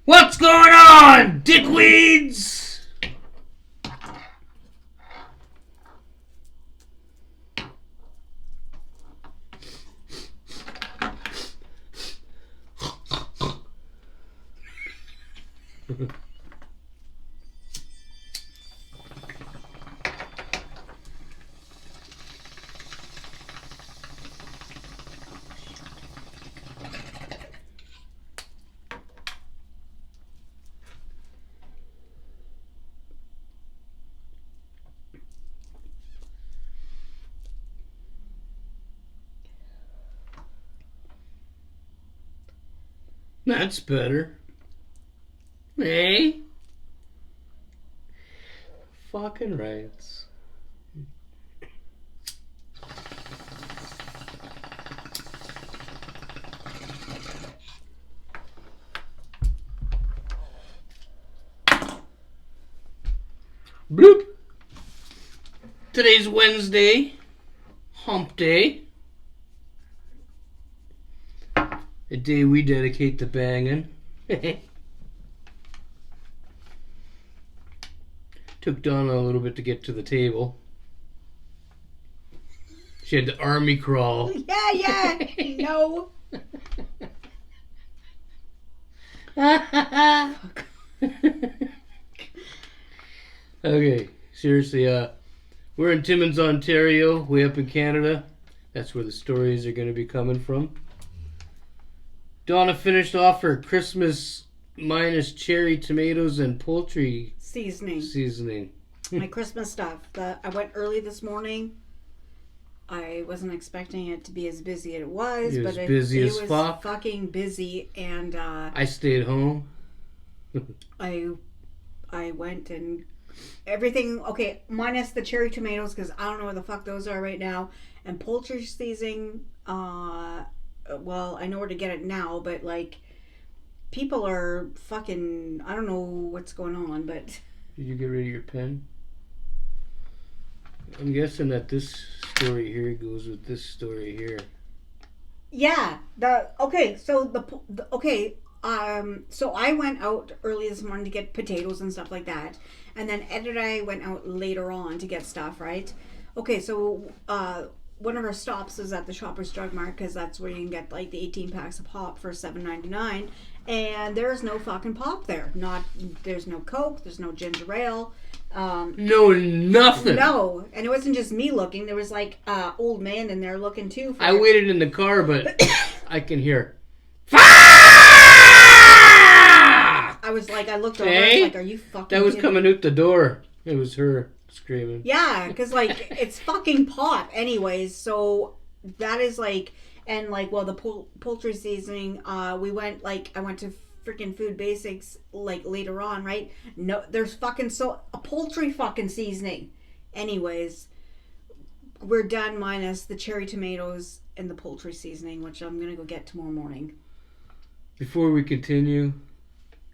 What's going on, dickweeds? That's better. Hey? Fucking rights. Bloop. Today's Wednesday. Hump Day. A day we dedicate to banging. Took Donna a little bit to get to the table. She had to army crawl. Yeah. No. Okay, seriously, we're in Timmins, Ontario, way up in Canada. That's where the stories are going to be coming from. Donna finished off her Christmas minus cherry tomatoes and poultry seasoning. My Christmas stuff. I went early this morning. I wasn't expecting it to be as busy as it was, but it was fucking busy, and I stayed home. I went and everything. Okay, minus the cherry tomatoes because I don't know where the fuck those are right now, and poultry seasoning. Well, I know where to get it now, but like, people are fucking. I don't know what's going on, but. Did you get rid of your pen? I'm guessing that this story here goes with this story here. Yeah. So I went out early this morning to get potatoes and stuff like that, and then Ed and I went out later on to get stuff. Right. Okay. So one of our stops is at the Shoppers Drug Mart because that's where you can get like the 18 packs of pop for $7.99, and there's no fucking pop there. There's no Coke. There's no ginger ale. No, nothing. No, and it wasn't just me looking. There was like old man in there looking too. I waited in the car, but I can hear. I was like, I looked over. I was like, are you fucking? That was coming out the door. It was her screaming. Yeah, because like it's fucking pop, anyways. So that is like, and like, well, the poultry seasoning. We went like I went to freaking Food Basics like later on, right? No, there's fucking a poultry fucking seasoning. Anyways, we're done minus the cherry tomatoes and the poultry seasoning, which I'm gonna go get tomorrow morning. Before we continue,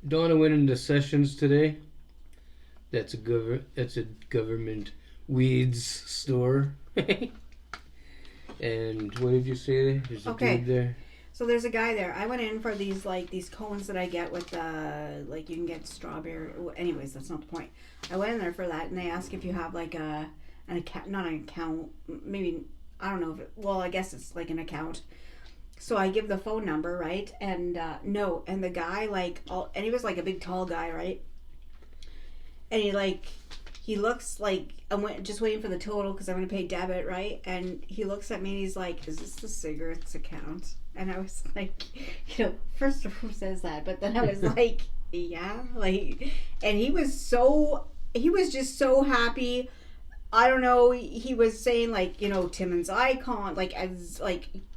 Donna went into Sessions today. That's a government weeds store. And what did you say? There's a dude there. So there's a guy there. I went in for these cones that I get with like you can get strawberry. Anyways, that's not the point. I went in there for that, and they ask if you have like an account, not an account. Maybe I don't know if I guess it's like an account. So I give the phone number, right? And no, and the guy and he was like a big tall guy, right? And he looks like I'm just waiting for the total because I'm going to pay debit, right? And he looks at me and he's like, "Is this the cigarettes account?" And I was like, first of all, who says that? But then I was like, yeah, and he was just so happy. I don't know. He was saying Timmins icon,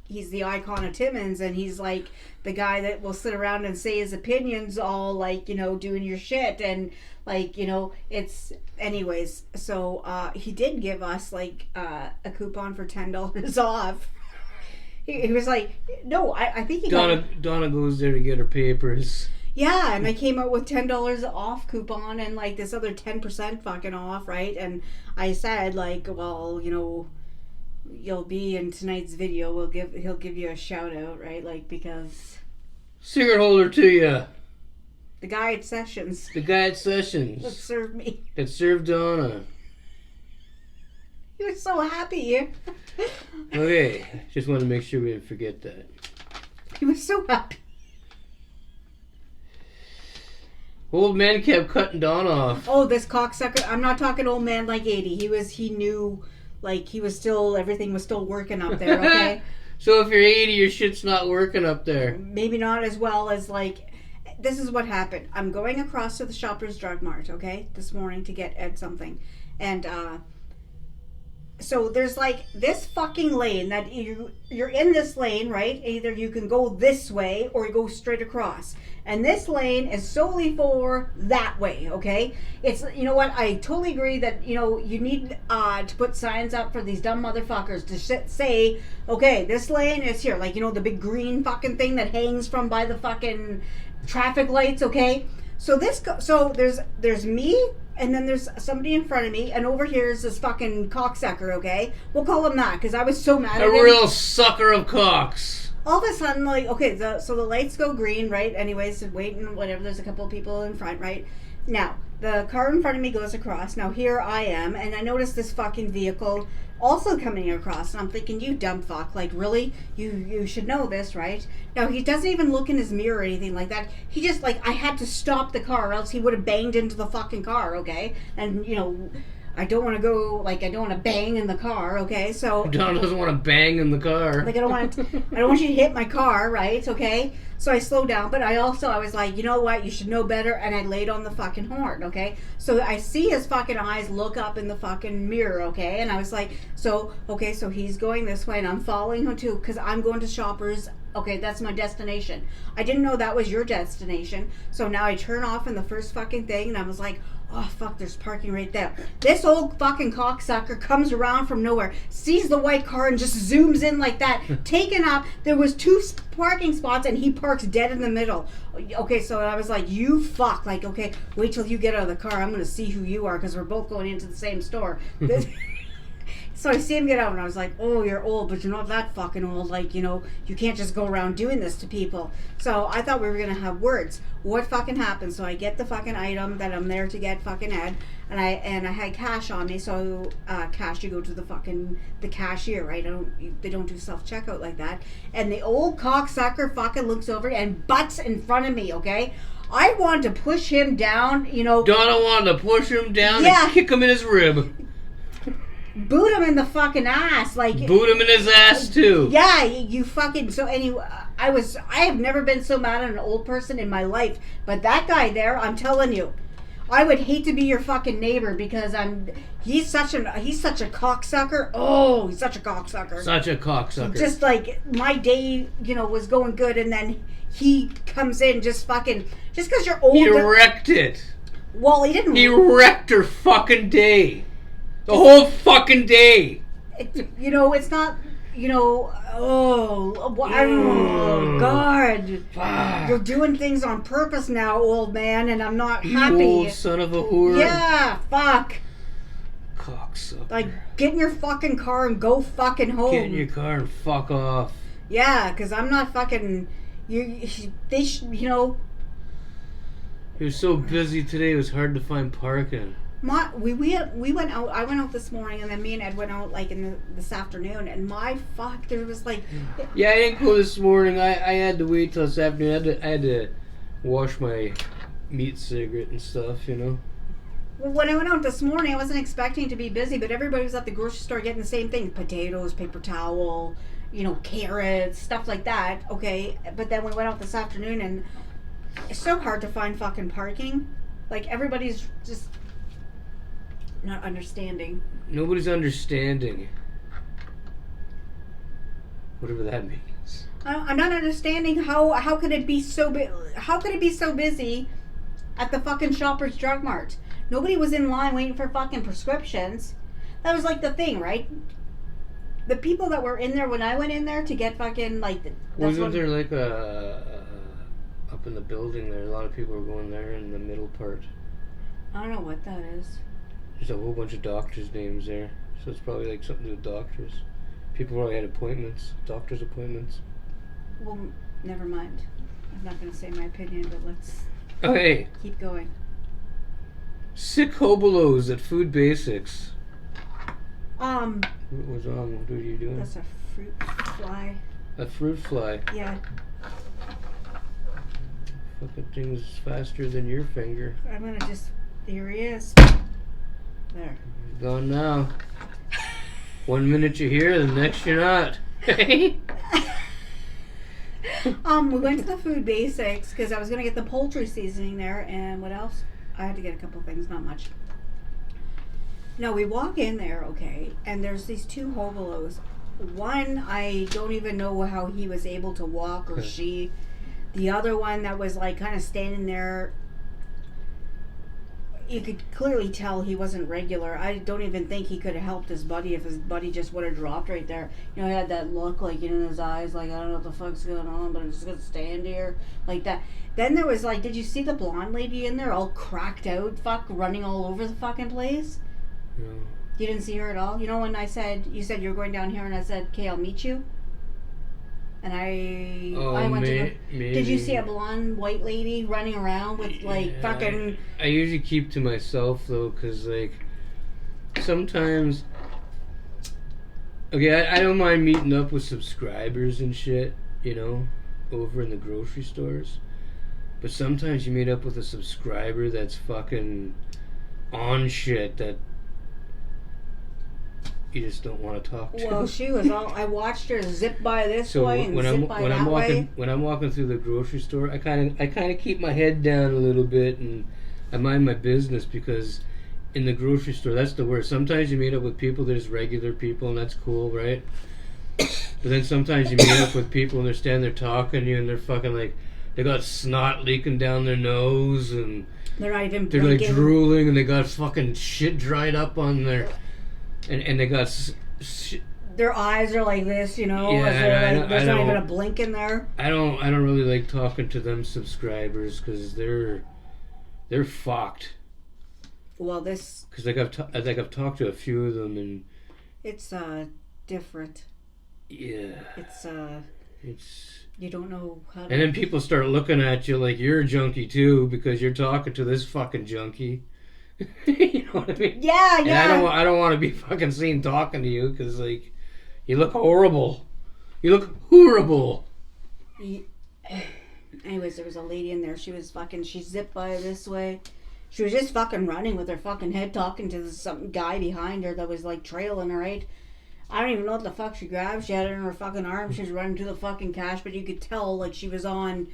he's the icon of Timmins, and he's like the guy that will sit around and say his opinions all doing your shit, and it's anyways. So he did give us a coupon for $10 off. He was like, no, I think he Donna goes there to get her papers. Yeah, and I came out with $10 off coupon and this other 10% fucking off, right? And I said well, you'll be in tonight's video. He'll give you a shout out, right? Because cigarette holder to you. The guy at Sessions. The guy at That Sessions. served me. That served Donna. He was so happy. Okay, just wanted to make sure we didn't forget that. He was so happy. Old man kept cutting Donna off. Oh, this cocksucker. I'm not talking old man like 80. He knew, like, he was still, everything was still working up there, okay? So if you're 80, your shit's not working up there. Maybe not as well as, like, this is what happened. I'm going across to the Shoppers Drug Mart, okay, this morning to get Ed something. And, so there's like this fucking lane that you're in this lane, right? Either you can go this way or you go straight across. And this lane is solely for that way, okay? It's, you know what, I totally agree that, you know, you need to put signs up for these dumb motherfuckers to say, okay, this lane is here. Like, you know, the big green fucking thing that hangs from by the fucking traffic lights, okay? So there's me, and then there's somebody in front of me, and over here is this fucking cocksucker, okay? We'll call him that, because I was so mad at him. A real sucker of cocks. All of a sudden, like, okay, so the lights go green, right? Anyways, waiting, whatever, there's a couple of people in front, right? Now, the car in front of me goes across. Now, here I am, and I notice this fucking vehicle also coming across, and I'm thinking, you dumb fuck, like, really? You should know this, right? Now, he doesn't even look in his mirror or anything like that. He just, like, I had to stop the car, or else he would have banged into the fucking car, okay? And, you know, I don't want to go, like, I don't want to bang in the car, okay? So Don doesn't want to bang in the car. like, I don't want you to hit my car, right? Okay? So I slowed down, but I was like, you know what? You should know better, and I laid on the fucking horn, okay? So I see his fucking eyes look up in the fucking mirror, okay? And I was like, so he's going this way, and I'm following him too, because I'm going to Shoppers. Okay, that's my destination. I didn't know that was your destination. So now I turn off in the first fucking thing, and I was like, oh, fuck, there's parking right there. This old fucking cocksucker comes around from nowhere, sees the white car, and just zooms in like that, taken up. There was 2 parking spots, and he parks dead in the middle. Okay, so I was like, you fuck. Like, okay, wait till you get out of the car. I'm going to see who you are, because we're both going into the same store. So I see him get out, and I was like, oh, you're old, but you're not that fucking old. Like, you know, you can't just go around doing this to people. So I thought we were going to have words. What fucking happened? So I get the fucking item that I'm there to get fucking Ed, and I had cash on me. So cash, you go to the cashier, right? They don't do self-checkout like that. And the old cocksucker fucking looks over and butts in front of me, okay? I wanted to push him down, you know. Donna wanted to push him down and kick him in his rib. Boot him in the fucking ass, like boot him in his ass too. Yeah, you fucking. So anyway, I have never been so mad at an old person in my life, but that guy there, I'm telling you, I would hate to be your fucking neighbor, because he's such a cocksucker. Oh, he's such a cocksucker. Such a cocksucker. Just like my day, you know, was going good, and then he comes in just because you're old. He wrecked it. Well, he didn't. He wrecked her fucking day. The whole fucking day. You know, it's not, you know, oh God. Fuck. You're doing things on purpose now, old man, and I'm not happy. You old son of a whore. Yeah, fuck. Cocksucker. Like, get in your fucking car and go fucking home. Get in your car and fuck off. Yeah, because I'm not fucking, you know. He was so busy today, it was hard to find parking. We went out. I went out this morning, and then me and Ed went out like in this afternoon. And my fuck, there was like. Yeah, I didn't go this morning. I had to wait till this afternoon. I had to wash my meat cigarette and stuff, you know. Well, when I went out this morning, I wasn't expecting to be busy, but everybody was at the grocery store getting the same thing: potatoes, paper towel, you know, carrots, stuff like that. Okay, but then we went out this afternoon, and it's so hard to find fucking parking. Like, everybody's just not understanding. Nobody's understanding. Whatever that means. I'm not understanding how could it be so busy at the fucking Shoppers Drug Mart. Nobody was in line waiting for fucking prescriptions. That was like the thing, right? The people that were in there when I went in there to get fucking like. Wasn't there like up in the building there? A lot of people were going there in the middle part. I don't know what that is. There's a whole bunch of doctors' names there, so it's probably like something to do with doctors. People probably had appointments, doctor's appointments. Well, never mind. I'm not going to say my opinion, but let's. Okay. Keep going. Sick hobolos at Food Basics. Um, What's wrong? What are you doing? that's a fruit fly. A fruit fly. Yeah, Fucking thing's faster than your finger. I'm gonna just. Here he is. There. He's gone now. 1 minute you're here, the next you're not. We went to the Food Basics because I was gonna get the poultry seasoning there, and what else? I had to get a couple things, not much. No, we walk in there, okay, and there's these two hobolos. One, I don't even know how he was able to walk or she. The other one that was like kind of standing there, you could clearly tell he wasn't regular. I don't even think he could have helped his buddy if his buddy just would have dropped right there. You know, he had that look like in his eyes, like I don't know what the fuck's going on, but I'm just gonna stand here like that. Then there was like, did you see the blonde lady in there, all cracked out, running all over the fucking place? No. You didn't see her at all. You know when you said you were going down here, and I said, "Okay, I'll meet you." And I went to go. Maybe. Did you see a blonde white lady running around with like fucking? I usually keep to myself though, cause like sometimes. Okay, I don't mind meeting up with subscribers and shit, you know, over in the grocery stores. But sometimes you meet up with a subscriber that's fucking on shit that you just don't want to talk to. Well, she was all. I watched her zip by this So way and zip by that way. When I'm walking through the grocery store, I kind of keep my head down a little bit and I mind my business, because in the grocery store, that's the worst. Sometimes you meet up with people, there's regular people, and that's cool, right? But then sometimes you meet up with people and they're standing there talking to you, and they're fucking like, they got snot leaking down their nose, and They're not even. they're blinking. like drooling, and they got fucking shit dried up on their, and they got Their eyes are like this, you know. Yeah, There's not even a blink in there. I don't really like talking to them subscribers, because they're fucked. Well, this. Because I think I've talked to a few of them, and It's different. yeah, It's you don't know how to. and then people start looking at you like you're a junkie too, because you're talking to this fucking junkie. You know what I mean? Yeah, And yeah. I don't want to be fucking seen talking to you, because like you look horrible. You look horrible. Anyways, there was a lady in there. She zipped by this way. She was just fucking running with her fucking head, talking to some guy behind her that was like trailing her, right? I don't even know what the fuck she grabbed. She had it in her fucking arm. She was running to the fucking cash, but you could tell like she was on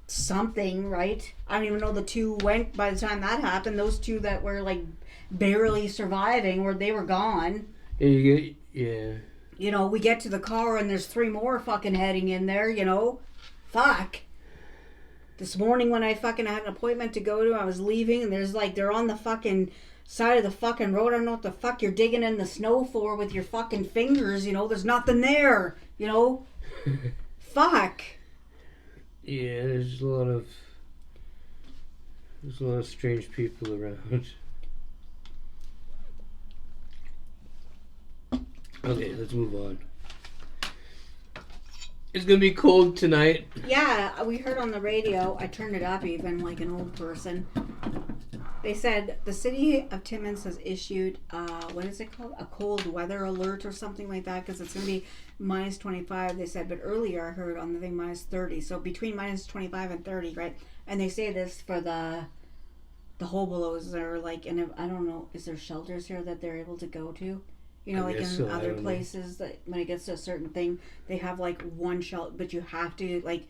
something, right? I don't even know the two went by the time that happened. Those two that were like barely surviving, they were gone. Yeah. You know, we get to the car and there's 3 more fucking heading in there, you know? Fuck. This morning when I fucking had an appointment to go to, I was leaving and there's like, they're on the fucking side of the fucking road. I don't know what the fuck you're digging in the snow for with your fucking fingers, you know? There's nothing there, you know? Fuck. Yeah, there's a lot of strange people around. Okay, let's move on. It's gonna be cold tonight. Yeah, we heard on the radio, I turned it up even like an old person. They said the city of Timmins has issued, what is it called? A cold weather alert or something like that, because it's going to be minus 25, they said. But earlier I heard on the thing minus 30. So between minus 25 and 30, right? And they say this for the hobolos are like, and I don't know, is there shelters here that they're able to go to? You know, like in other places that when it gets to a certain thing, they have like one shelter, but you have to like,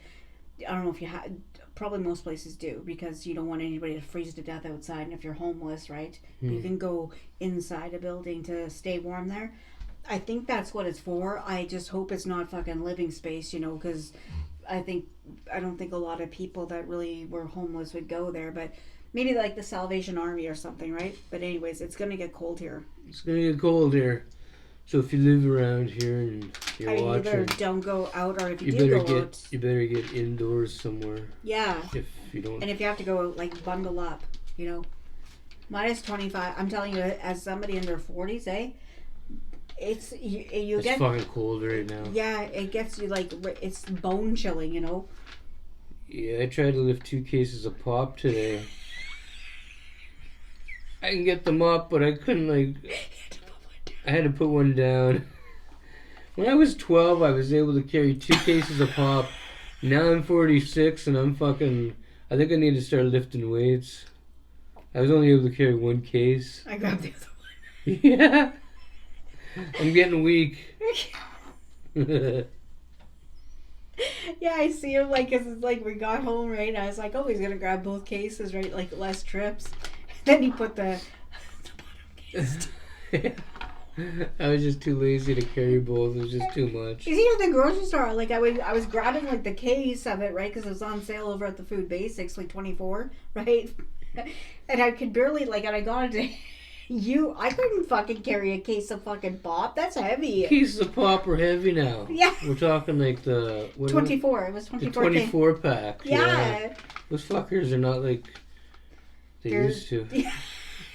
I don't know if you have, probably most places do, because you don't want anybody to freeze to death outside. And if you're homeless, right, you can go inside a building to stay warm there. I think that's what it's for. I just hope it's not fucking living space, you know, because I don't think a lot of people that really were homeless would go there, but maybe like the Salvation Army or something, right? But anyways, it's gonna get cold here. It's gonna get cold here. So if you live around here and you're watching, either don't go out, or if you better go out, you better get indoors somewhere. Yeah. If you don't, and if you have to go, like bundle up, you know. Minus 25. I'm telling you, as somebody in their 40s, it's you it's get fucking cold right now. Yeah, it gets you like it's bone chilling, you know. Yeah, I tried to lift 2 cases of pop today. I can get them up, but I couldn't, like... I had to put one down. When I was 12, I was able to carry 2 cases of pop. Now I'm 46, and I'm fucking... I think I need to start lifting weights. I was only able to carry 1 case. I grabbed the other one. Yeah. I'm getting weak. Yeah, I see him, like, cause it's like we got home, right? And I was like, oh, he's gonna grab both cases, right? Like, less trips. Then he put the bottom case. I was just too lazy to carry both. It was just too much. You see, at the grocery store, like, I was grabbing, like, the case of it, right? Because it was on sale over at the Food Basics, like, 24, right? And I could barely, like, and I got it I couldn't fucking carry a case of fucking pop. That's heavy. Pieces of pop are heavy now. Yeah. We're talking like the... 24. It was 24. The 24 pack. Yeah. Those fuckers are not like they used to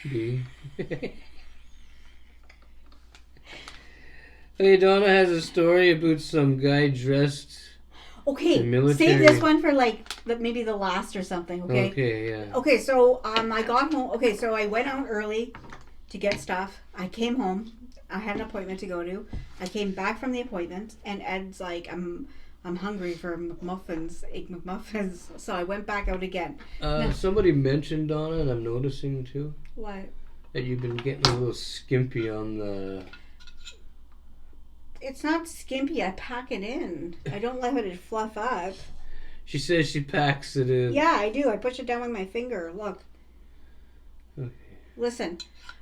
be. Hey, Donna has a story about some guy dressed in military. Save this one for like maybe the last or something, okay? Okay, yeah. Okay, so I got home. Okay, so I went out early to get stuff. I came home. I had an appointment to go to. I came back from the appointment, and Ed's like, I'm hungry for McMuffins, egg McMuffins. So I went back out again. Somebody mentioned, Donna, and I'm noticing too. What? That you've been getting a little skimpy on the... It's not skimpy. I pack it in. I don't let it fluff up. She says she packs it in. Yeah, I do. I push it down with my finger. Look. Okay. Listen.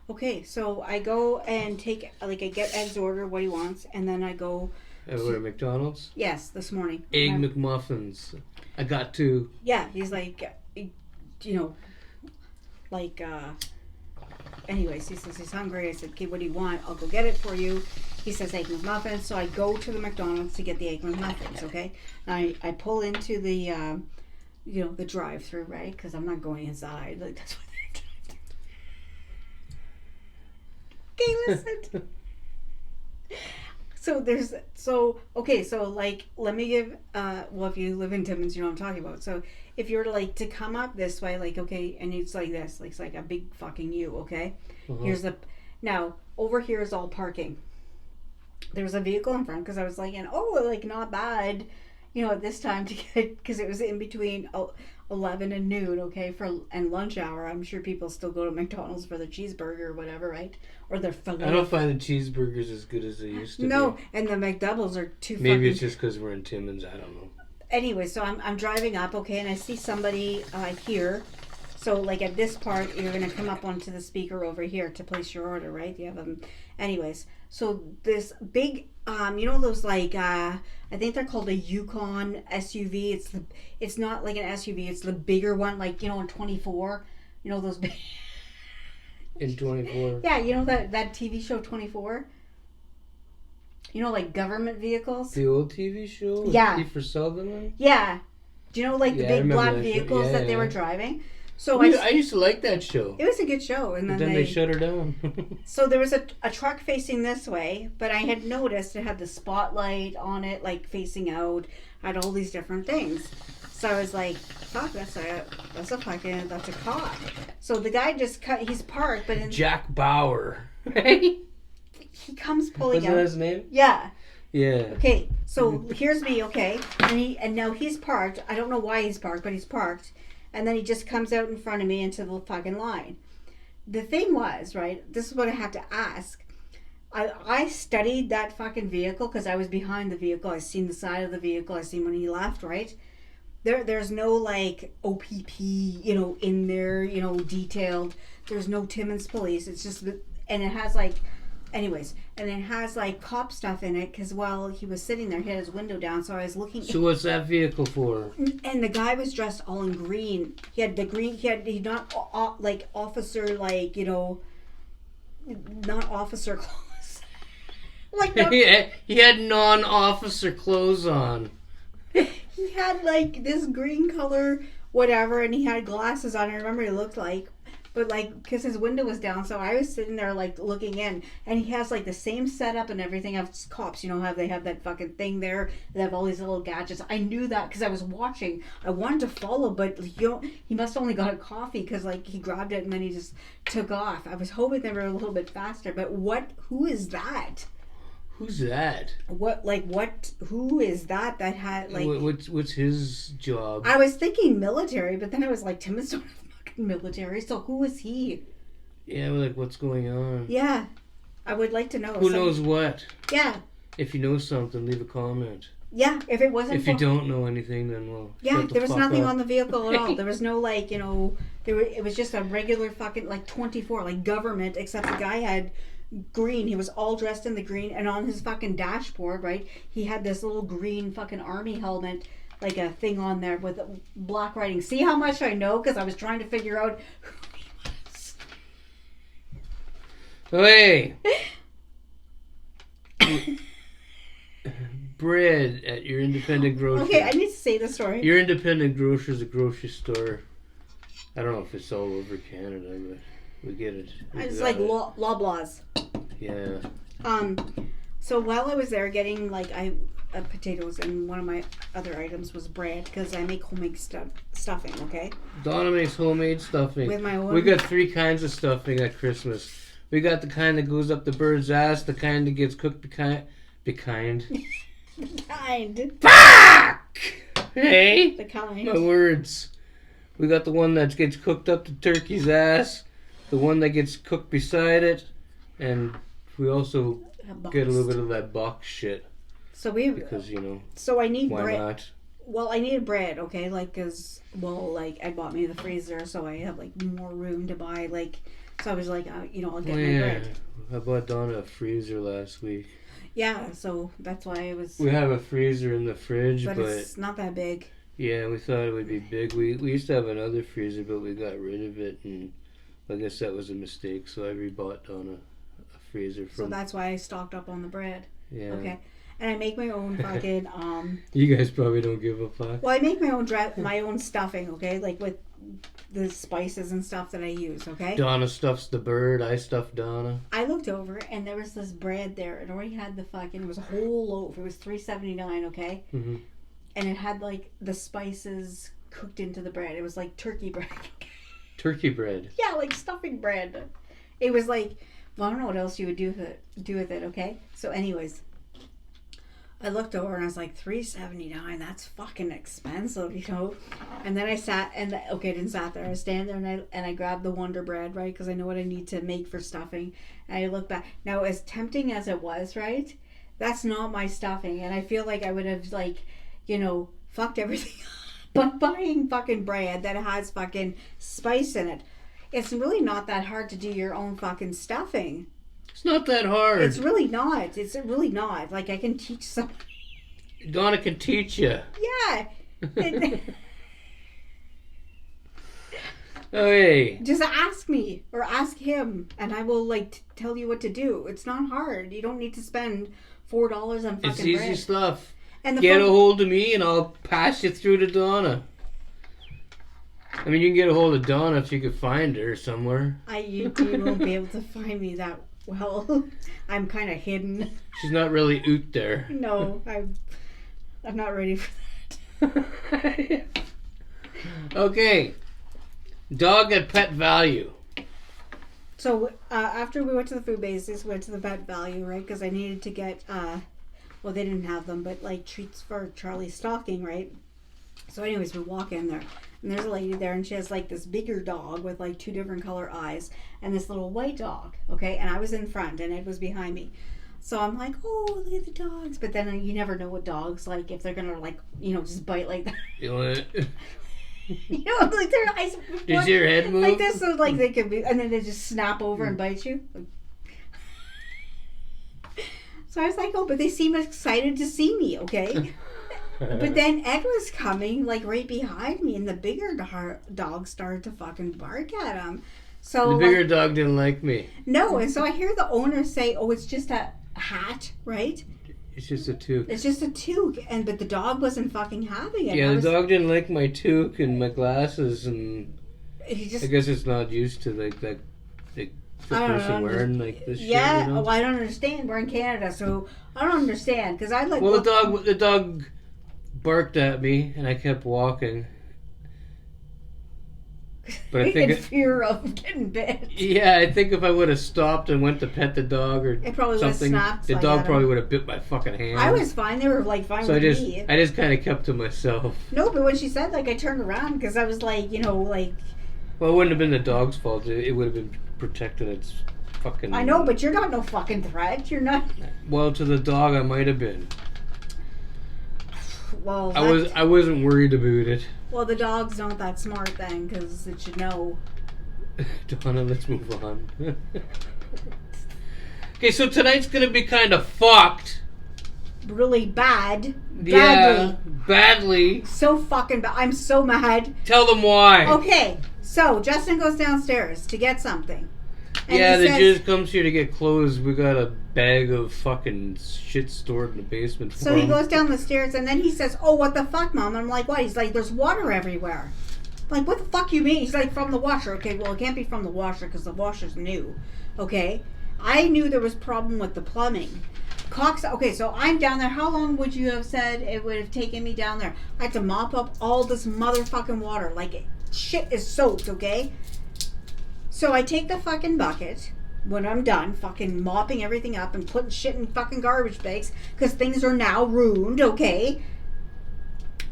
Okay, so I go and take, like, I get Ed's order, what he wants, and then I go... Over at McDonald's? Yes, this morning. Egg McMuffins. I got 2. Yeah, he's like, you know, like, anyways, he says he's hungry. I said, okay, what do you want? I'll go get it for you. He says egg McMuffins, so I go to the McDonald's to get the egg McMuffins, okay? I pull into the, the drive-thru, right? Because I'm not going inside. Like, that's what they drive-thru. Okay, listen. So like, let me give, well, if you live in Timmins, you know what I'm talking about. So if you're like to come up this way, like, okay, and it's like this, like, it's like a big fucking U, okay? Uh-huh. Now, over here is all parking. There was a vehicle in front because I was like, like, not bad, at this time to get, because it was in between 11 and noon, okay, and lunch hour. I'm sure people still go to McDonald's for the cheeseburger or whatever, right? Or their filet. I don't find the cheeseburgers as good as they used to be. No, and the McDoubles are too Maybe it's just because we're in Timmins, I don't know. Anyway, so I'm driving up, okay, and I see somebody here. So, like, at this part, you're going to come up onto the speaker over here to place your order, right? You have them. Anyways, so this big, those, like, I think they're called a Yukon SUV. It's not like an SUV. It's the bigger one, like, in 24. Those big... In 24? Yeah, that TV show 24? Like, government vehicles? The old TV show? Yeah. Kiefer Sutherland? Yeah. Do you know, like, the big black vehicles that they were driving? So I used to like that show. It was a good show, and then they shut her down. So there was a truck facing this way, but I had noticed it had the spotlight on it, like facing out, had all these different things. So I was like, "Fuck, that's a car." So the guy he's parked, but Jack Bauer, right? He comes pulling out. Was that his name? Yeah. Yeah. Okay, so here's me, okay, and now he's parked. I don't know why he's parked, but he's parked. And then he just comes out in front of me into the fucking line. The thing was, right, this is what I had to ask. I studied that fucking vehicle because I was behind the vehicle. I seen the side of the vehicle. I seen when he left, right? There's no, like, OPP, in there, detailed. There's no Timmins police. It's just, and it has, like, anyways, and it has, like, cop stuff in it because while he was sitting there, he had his window down, so I was looking. So what's that vehicle for? And the guy was dressed all in green. He had the green, he not, like, officer, like, not officer clothes. Like, he had non-officer clothes on. He had, like, this green color, whatever, and he had glasses on. I remember he looked like, But like, because his window was down, so I was sitting there like looking in, and he has like the same setup and everything of cops. You know how they have that fucking thing there? They have all these little gadgets. I knew that because I was watching. I wanted to follow, but he must only got a coffee because like he grabbed it and then he just took off. I was hoping they were a little bit faster, but who is that? Who's that? Who is that had like? What's his job? I was thinking military, but then I was like, Timmins don't have fucking military, so who is he? Yeah, like what's going on? Yeah, I would like to know. Who knows what? Yeah. If you know something, leave a comment. Yeah, if it wasn't. If you don't know anything, then well. Yeah, there was nothing up. on the vehicle at all. There was no like, it was just a regular fucking like 24 like government, except the guy had green. He was all dressed in the green, and on his fucking dashboard, right, he had this little green fucking army helmet, like a thing on there with black writing. See how much I know? Because I was trying to figure out who he was. Hey! Bread at your independent grocery. Okay, I need to say the story. Your independent grocer is a grocery store. I don't know if it's all over Canada, but we get it. It's like Loblaws. Yeah. So while I was there getting like potatoes, and one of my other items was bread because I make homemade stuffing. Okay. Donna makes homemade stuffing. With my own. We got 3 kinds of stuffing at Christmas. We got the kind that goes up the bird's ass, the kind that gets cooked Kind. Fuck! Hey. The kind. My words. We got the one that gets cooked up the turkey's ass, the one that gets cooked beside it, and we also get a little bit of that box shit. So because So I need why bread. Not? Well, I needed bread, okay, like I bought me the freezer, so I have like more room to buy So I was like, I'll get my bread. I bought Donna a freezer last week. Yeah, so that's why I was. We have a freezer in the fridge, but it's not that big. Yeah, we thought it would be big. We used to have another freezer, but we got rid of it, and I guess that was a mistake. So I rebought Donna a freezer from. So that's why I stocked up on the bread. Yeah. Okay, and I make my own fucking. You guys probably don't give a fuck. Well, I make my own stuffing. Okay, like with the spices and stuff that I use. Okay. Donna stuffs the bird. I stuff Donna. I looked over and there was this bread there. It already had the fucking. It was a whole loaf. It was $3.79. Okay. Mm-hmm. And it had like the spices cooked into the bread. It was like turkey bread. Turkey bread. Yeah, like stuffing bread. It was like, well, I don't know what else you would do with it. Okay. So, anyways, I looked over and I was like, $3.79. That's fucking expensive, And then I sat and I didn't sat there. I was standing there and I grabbed the Wonder Bread, right? Because I know what I need to make for stuffing. And I look back now, as tempting as it was, right? That's not my stuffing, and I feel like I would have fucked everything but buying fucking bread that has fucking spice in it. It's really not that hard to do your own fucking stuffing. It's not that hard. It's really not. It's really not. Like, I can teach somebody. Donna can teach you. Yeah. Hey. Just ask me or ask him, and I will tell you what to do. It's not hard. You don't need to spend $4 on fucking bread. It's easy stuff. And get a hold of me and I'll pass you through to Donna. I mean, you can get a hold of Donna if you could find her somewhere. You won't be able to find me that well. I'm kind of hidden. She's not really out there. No, I'm not ready for that. Okay. Dog at Pet Value. So after we went to the food bases, we went to the Pet Value, right? Because I needed to get, well, they didn't have them, but treats for Charlie's stocking, right? So anyways, we walk in there, and there's a lady there, and she has this bigger dog with 2 different color eyes, and this little white dog, okay? And I was in front, and Ed was behind me. So I'm like, oh, look at the dogs. But then you never know what dogs if they're gonna just bite like that. Their eyes. Does your head move? Like this, so they could be, and then they just snap over and bite you. So I was like, oh, but they seem excited to see me, okay? But then Ed was coming, right behind me, and the bigger dog started to fucking bark at him. So the bigger dog didn't like me. No, and so I hear the owner say, oh, it's just a hat, right? It's just a toque. It's just a toque, but the dog wasn't fucking having it. Yeah, the dog didn't like my toque and my glasses, and he just. I guess it's not used to like that. Like, the person wearing like this shit. Yeah, You know? I don't understand. We're in Canada, so I don't understand because I like. Well, the dog barked at me, and I kept walking. But I think in fear of getting bit. Yeah, I think if I would have stopped and went to pet the dog or it probably something, snapped, the dog probably would have bit my fucking hand. I was fine. They were like fine so with me. I just kind of kept to myself. No, but when she said like I turned around because I was like, like. Well, it wouldn't have been the dog's fault. It would have been protecting its fucking. I know, but you're not no fucking threat. You're not. Well, to the dog, I might have been. Well, I wasn't worried about it. Well, the dog's not that smart then, because it should know. Donna, let's move on. Okay, so tonight's gonna be kind of fucked. Really bad. Yeah, badly. So fucking bad. I'm so mad. Tell them why. Okay, so Justin goes downstairs to get something. And yeah, the says, Jizz comes here to get clothes. We got a bag of fucking shit stored in the basement for So he him. goes down the stairs and then he says, "Oh, what the fuck, Mom?" And I'm like, "What?" He's like, "There's water everywhere." I'm like, "What the fuck you mean?" He's like, "From the washer." Okay, well, it can't be from the washer because the washer's new. Okay? I knew there was a problem with the plumbing. Okay, so I'm down there. How long would you have said it would have taken me down there? I had to mop up all this motherfucking water. Like, shit is soaked, okay? So I take the fucking bucket when I'm done fucking mopping everything up and putting shit in fucking garbage bags because things are now ruined, okay?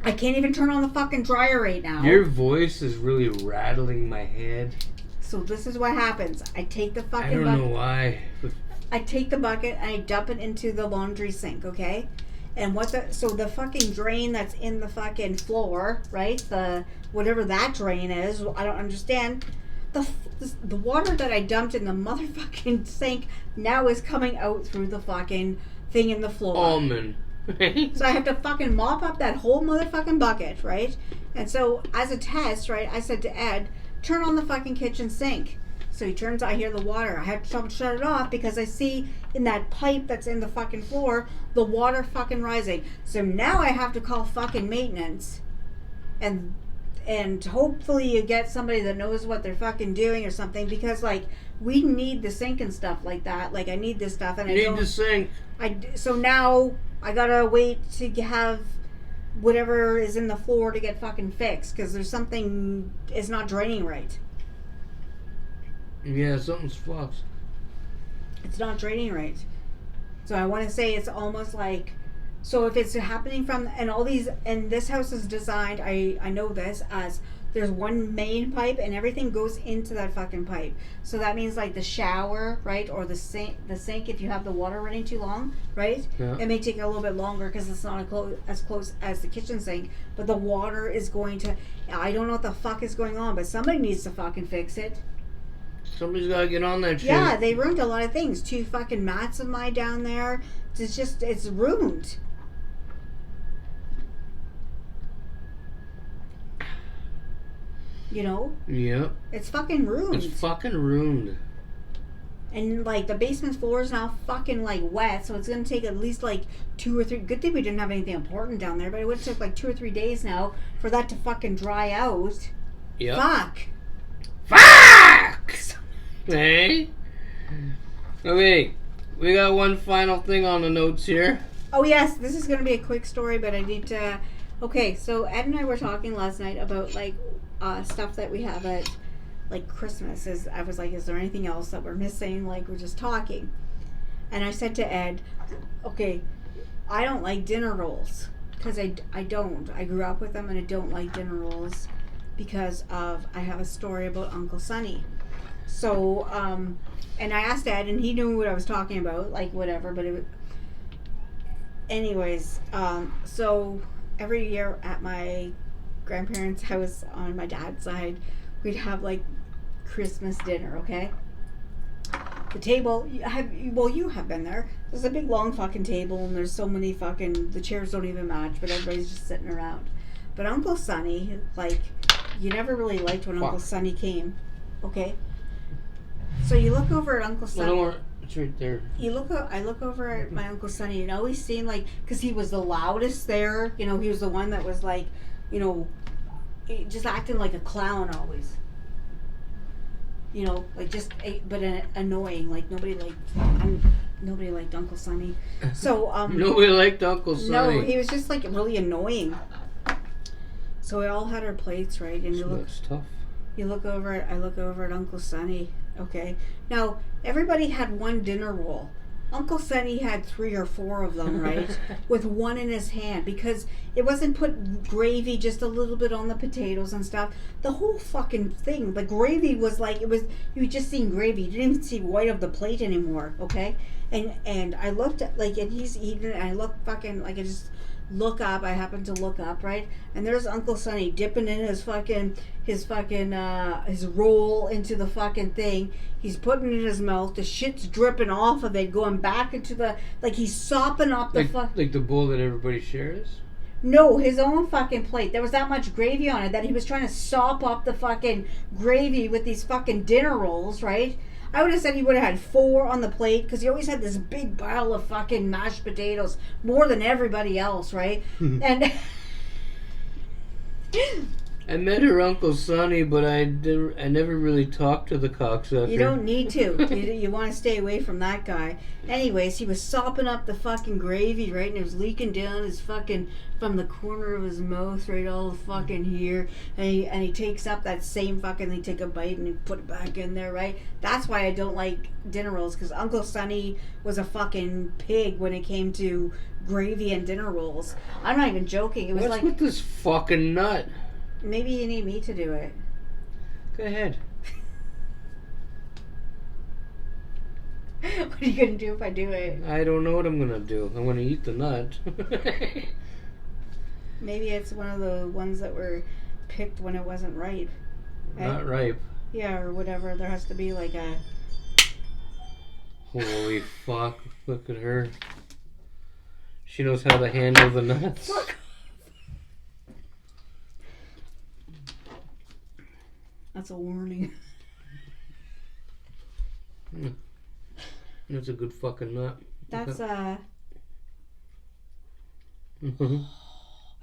I can't even turn on the fucking dryer right now. Your voice is really rattling my head. So this is what happens. I take the fucking bucket. I don't know why. I take the bucket and I dump it into the laundry sink, okay? And so the fucking drain that's in the fucking floor, right? The whatever that drain is, I don't understand. The water that I dumped in the motherfucking sink now is coming out through the fucking thing in the floor. Almond. So I have to fucking mop up that whole motherfucking bucket, right? And so as a test, right, I said to Ed, turn on the fucking kitchen sink. So he turns, I hear the water. I have to shut it off because I see in that pipe that's in the fucking floor, the water fucking rising. So now I have to call fucking maintenance and hopefully you get somebody that knows what they're fucking doing or something because like we need the sink and stuff like that. Like I need this stuff and you need the sink. So now I gotta wait to have whatever is in the floor to get fucking fixed because there's something is not draining right. Yeah, something's fucked. It's not draining right. So I want to say it's almost like, so if it's happening from, and all these, and this house is designed, I know this, as there's one main pipe and everything goes into that fucking pipe. So that means like the shower, right, or the sink if you have the water running too long, right? Yeah. It may take a little bit longer because it's not as close as the kitchen sink, but the water is going to, I don't know what the fuck is going on, but somebody needs to fucking fix it. Somebody's gotta get on that shit. Yeah, they ruined a lot of things. 2 fucking mats of mine down there. It's ruined. You know? Yep. It's fucking ruined. It's fucking ruined. And like the basement floor is now fucking like wet, so it's gonna take at least like 2 or 3. Good thing we didn't have anything important down there, but it would take like 2 or 3 days now for that to fucking dry out. Yep. Fuck. Hey. Okay, we got one final thing on the notes here. Oh yes, this is gonna be a quick story, but I need to. Okay, so Ed and I were talking last night about like stuff that we have at like Christmas. I was like, is there anything else that we're missing? Like we're just talking, and I said to Ed, okay, I don't like dinner rolls because I don't. I grew up with them and I don't like dinner rolls because of I have a story about Uncle Sonny. So, and I asked Ed, and he knew what I was talking about, like whatever. But it was, anyways. So every year at my grandparents' house on my dad's side, we'd have like Christmas dinner. Okay. The table, you have been there. There's a big long fucking table, and there's so many fucking, the chairs don't even match, but everybody's just sitting around. But Uncle Sonny, like, you never really liked when Uncle Sonny came. Okay. So you look over at Uncle Sonny. No, it's right there. I look over at my Uncle Sonny, and it always seemed like, because he was the loudest there, you know, he was the one that was like, you know, just acting like a clown always. You know, like just but annoying. Like nobody liked Uncle Sonny. So Nobody liked Uncle Sonny. no, he was just like really annoying. So we all had our plates, right? And That's tough. I look over at Uncle Sonny. Okay. Now, everybody had one dinner roll. Uncle Sonny had 3 or 4 of them, right? With one in his hand, because it wasn't put gravy just a little bit on the potatoes and stuff. The whole fucking thing, the gravy was like, you were just seeing gravy. You didn't even see white of the plate anymore, okay? And I looked at, like, and he's eating, and I looked fucking, like, I just look up. I happened to look up, right? And there's Uncle Sonny dipping in his roll into the fucking thing. He's putting it in his mouth. The shit's dripping off of it, going back into the, like, he's sopping up the like the bowl that everybody shares. No, his own fucking plate. There was that much gravy on it that he was trying to sop up the fucking gravy with these fucking dinner rolls, right? I would have said he would have had 4 on the plate, because he always had this big pile of fucking mashed potatoes, more than everybody else, right? And I met her Uncle Sonny, but I never really talked to the cocksucker. you don't need to. You want to stay away from that guy. Anyways, he was sopping up the fucking gravy, right? And it was leaking down his fucking, from the corner of his mouth, right, all fucking here. And he takes up that same fucking, they take a bite and he put it back in there, right? That's why I don't like dinner rolls, because Uncle Sonny was a fucking pig when it came to gravy and dinner rolls. I'm not even joking. It was What's with this fucking nut? Maybe you need me to do it. Go ahead. What are you going to do if I do it? I don't know what I'm going to do. I'm going to eat the nut. Maybe it's one of the ones that were picked when it wasn't ripe. Not ripe. Yeah, or whatever. There has to be like a... Holy fuck. Look at her. She knows how to handle the nuts. That's a warning. That's a good fucking nut. That's I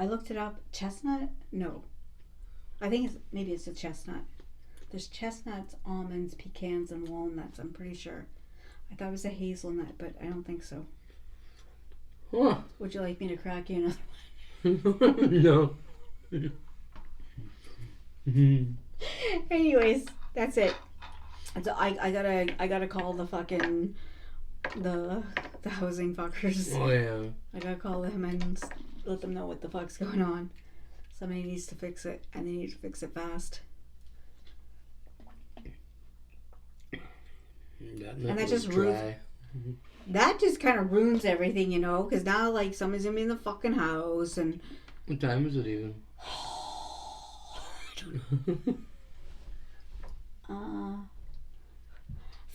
looked it up. Chestnut? No. I think maybe it's a chestnut. There's chestnuts, almonds, pecans, and walnuts, I'm pretty sure. I thought it was a hazelnut, but I don't think so. Huh. Would you like me to crack you another one? No. Anyways, that's it. So I gotta call the fucking the housing fuckers. Oh yeah. I gotta call them and let them know what the fuck's going on. Somebody needs to fix it, and they need to fix it fast. And that just ruins. That just kind of ruins everything, you know, because now like somebody's gonna be in the fucking house and. What time is it even?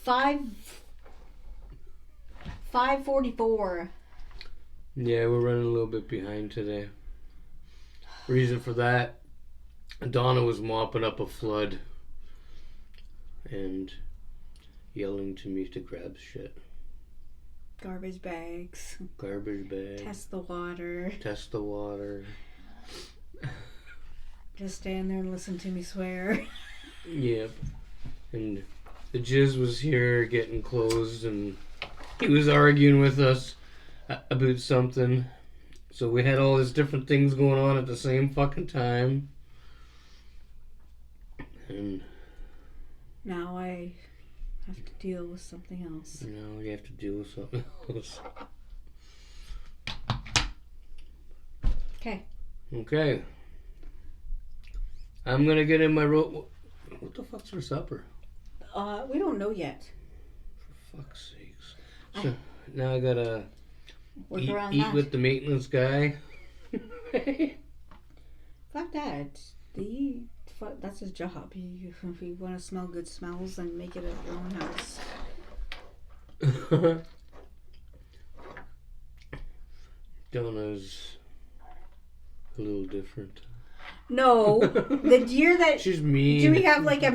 5:44. Yeah, we're running a little bit behind today. Reason for that, Donna was mopping up a flood and yelling to me to grab shit. Garbage bags. Test the water. Just stand there and listen to me swear. Yep. And the jizz was here getting closed, and he was arguing with us about something. So we had all these different things going on at the same fucking time. And now I have to deal with something else. Now you have to deal with something else. Okay. I'm gonna get in my What the fuck's for supper? We don't know yet. For fuck's sakes. So now I gotta eat with the maintenance guy. Fuck that. That's his job. If you want to smell good smells, then make it at your own house. Donna's a little different. No, the year that she's mean. Do we have like a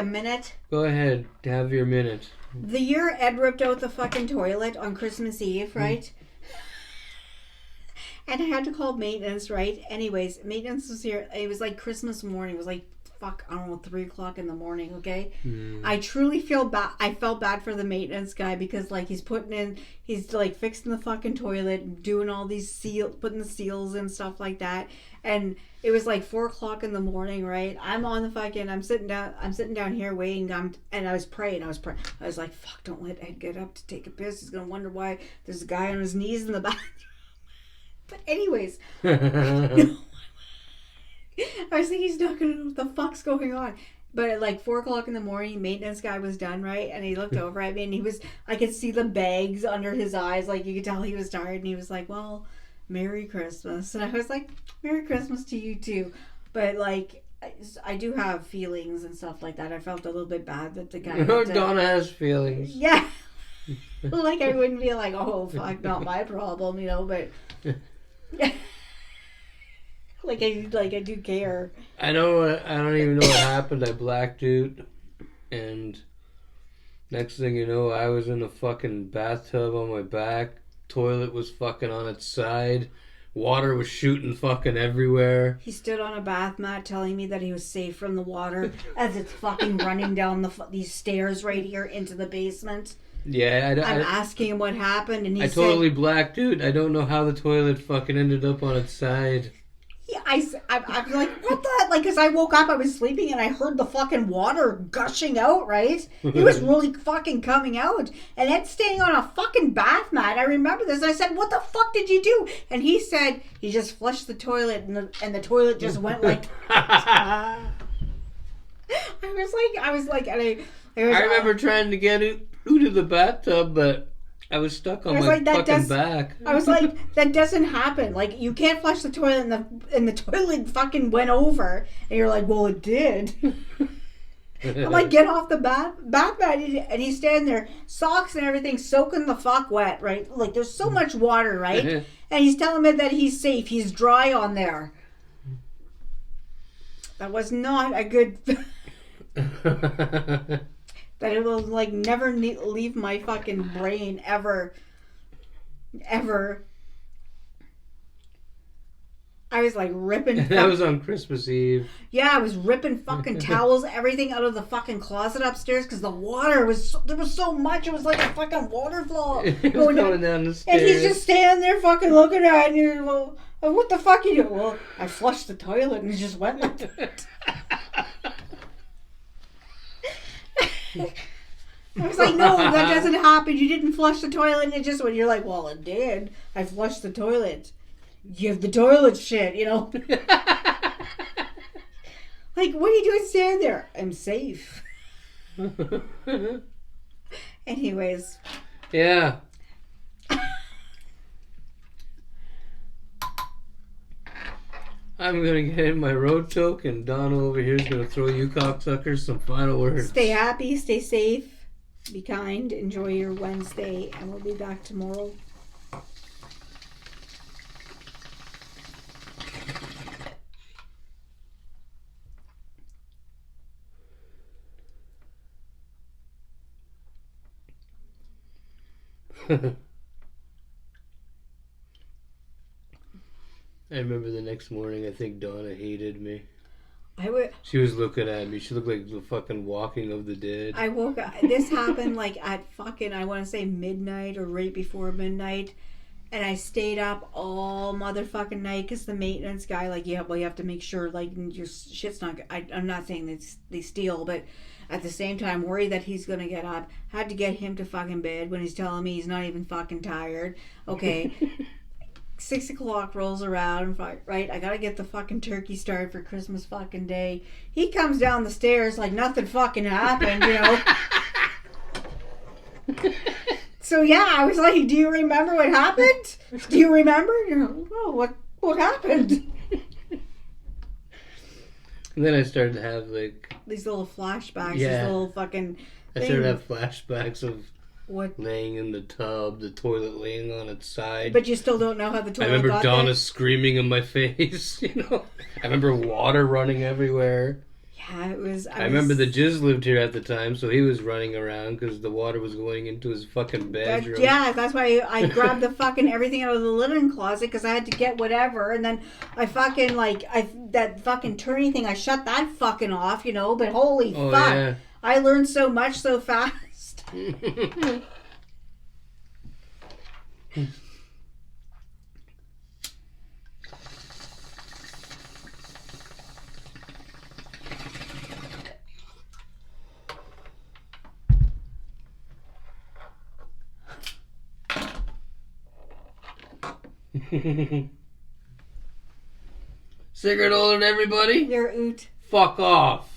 minute? Go ahead, have your minute. The year Ed ripped out the fucking toilet on Christmas Eve, right? And I had to call maintenance, right? Anyways, maintenance was here. It was like Christmas morning. It was like I don't know, 3:00 in the morning, okay? Mm. I truly feel bad. I felt bad for the maintenance guy because, like, he's like, fixing the fucking toilet, doing all these putting the seals and stuff like that. And it was like 4:00 in the morning, right? I'm sitting down here waiting, and I was praying. I was like, fuck, don't let Ed get up to take a piss. He's going to wonder why there's a guy on his knees in the bathroom. But anyways, I was thinking he's not going to know what the fuck's going on. But at like 4:00 in the morning, maintenance guy was done, right? And he looked over at me, and I could see the bags under his eyes. Like, you could tell he was tired. And he was like, well, Merry Christmas. And I was like, Merry Christmas to you too. But like, I do have feelings and stuff like that. I felt a little bit bad that the guy... Donna has feelings. Yeah. Like, I wouldn't be like, oh, fuck, not my problem, you know, but... Like I do care. I don't even know what happened. I blacked out, and next thing you know, I was in a fucking bathtub on my back. Toilet was fucking on its side. Water was shooting fucking everywhere. He stood on a bath mat telling me that he was safe from the water as it's fucking running down these stairs right here into the basement. Yeah, I'm asking him what happened, and he said... I totally blacked out. I don't know how the toilet fucking ended up on its side. Yeah, I'm like, what the... Like, because I woke up, I was sleeping, and I heard the fucking water gushing out, right? It was really fucking coming out. And Ed's staying on a fucking bath mat. I remember this. I said, what the fuck did you do? And he said, he just flushed the toilet, and the toilet just went like... I was like, and I remember trying to get out of the bathtub, but I was stuck on my fucking back. I was like, that doesn't happen. Like, you can't flush the toilet and the toilet fucking went over. And you're like, well, it did. I'm like, get off the bath mat. And he's standing there, socks and everything, soaking the fuck wet, right? Like, there's so much water, right? And he's telling me that he's safe. He's dry on there. That was not a good... That it will, like, never leave my fucking brain ever. Ever. I was, like, ripping... That was on Christmas Eve. Yeah, I was ripping fucking towels, everything out of the fucking closet upstairs because the water was... There was so much, it was like a fucking waterfall. Going down the stairs. And he's just standing there fucking looking at you. Well, what the fuck are you doing? Well, I flushed the toilet and it just went like that. I was like, no, that doesn't happen. You didn't flush the toilet and it just went. You're like, well, it did. I flushed the toilet. Give the toilet shit, you know. Like, what are you doing standing there? I'm safe. Anyways. Yeah. I'm going to get in my road toke, and Donna over here is going to throw you cocksuckers some final words. Stay happy, stay safe, be kind, enjoy your Wednesday, and we'll be back tomorrow. I remember the next morning, I think Donna hated me. She was looking at me. She looked like the fucking Walking of the Dead. I woke up. This happened like at fucking, I want to say midnight or right before midnight. And I stayed up all motherfucking night because the maintenance guy, like, you have to make sure, like, your shit's not... I'm not saying they steal, but at the same time, worry that he's going to get up. Had to get him to fucking bed when he's telling me he's not even fucking tired. Okay. 6 o'clock rolls around, right? I gotta get the fucking turkey started for Christmas fucking day. He comes down the stairs like nothing fucking happened, you know? So yeah, I was like, do you remember what happened? Do you remember? You're like, oh, what happened? And then I started to have, like... These little flashbacks, yeah. these little fucking... I started to have flashbacks of... What? Laying in the tub, the toilet laying on its side. But you still don't know how the toilet got there? I remember Donna screaming in my face, you know? I remember water running everywhere. Yeah, Yeah, it was. I remember the Jizz lived here at the time, so he was running around because the water was going into his fucking bedroom. Yeah, that's why I grabbed the fucking everything out of the linen closet because I had to get whatever, and then I fucking that fucking turning thing. I shut that fucking off, you know. But holy fuck, yeah. I learned so much so fast. Cigrit older than everybody? You're oot. Fuck off.